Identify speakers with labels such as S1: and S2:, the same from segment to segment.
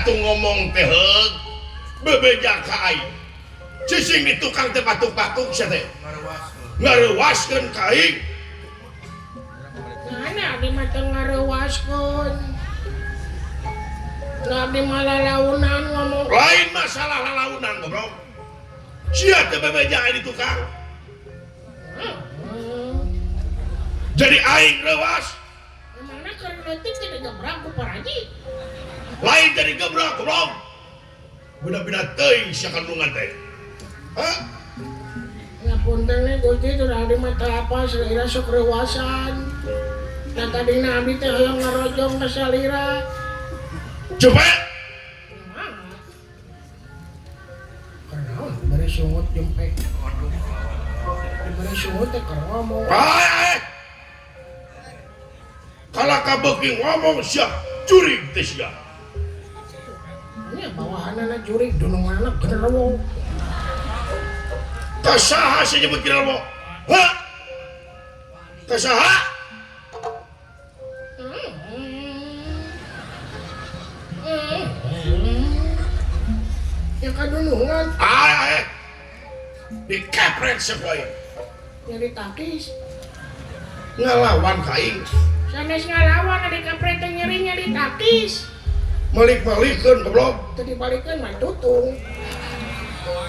S1: atuh ngomong teh bebeja ka aing cicing di tukang teh batuk-batuk sia teh ngarewaskeun ka aing
S2: mana abdi mah teu ngarewaskeun abdi malah launan ngomong
S1: lain masalah lalaunan goblok sia teh bebeja di tukang jadi aing rewas
S2: emangna keur leutik teh digebrak ku paraji
S1: lain jadi gebrak goblok bina-bina teuing sia kandungan teh hah
S2: ngapunten nih Gusti teu abdi mah teu apa salira sok rewasan dan tadina abdi teh hoyong ngarojong ka salira
S1: coba
S2: karena bari sungut jempe bari sungut teh keur ngomong
S1: kalau kabeuki ngomong sia jurig teh sia
S2: ini bawahanana jurig dununganna genderuwo
S1: kasaha sia nyebut genderuwo hah kasaha
S2: ya kadunungan
S1: dikepret sepoe
S2: nyari takis
S1: ngelawan ka aing
S2: sanes ngalawan ada kapret teh nyeri takis
S1: melik-melikeun goblok
S2: teu dibalikeun mah tutung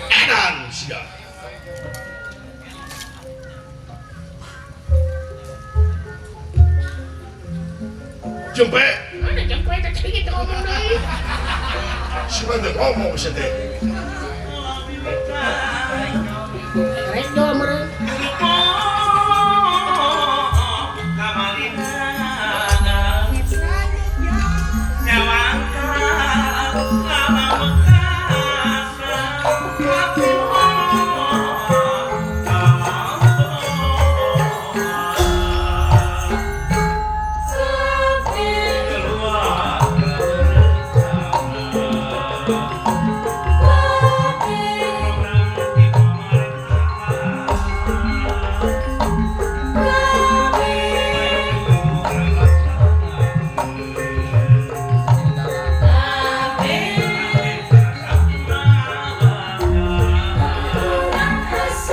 S1: edan sia jempe
S2: ada jempe teh kitu ngomong deui
S1: si mah teu ngomong sia teh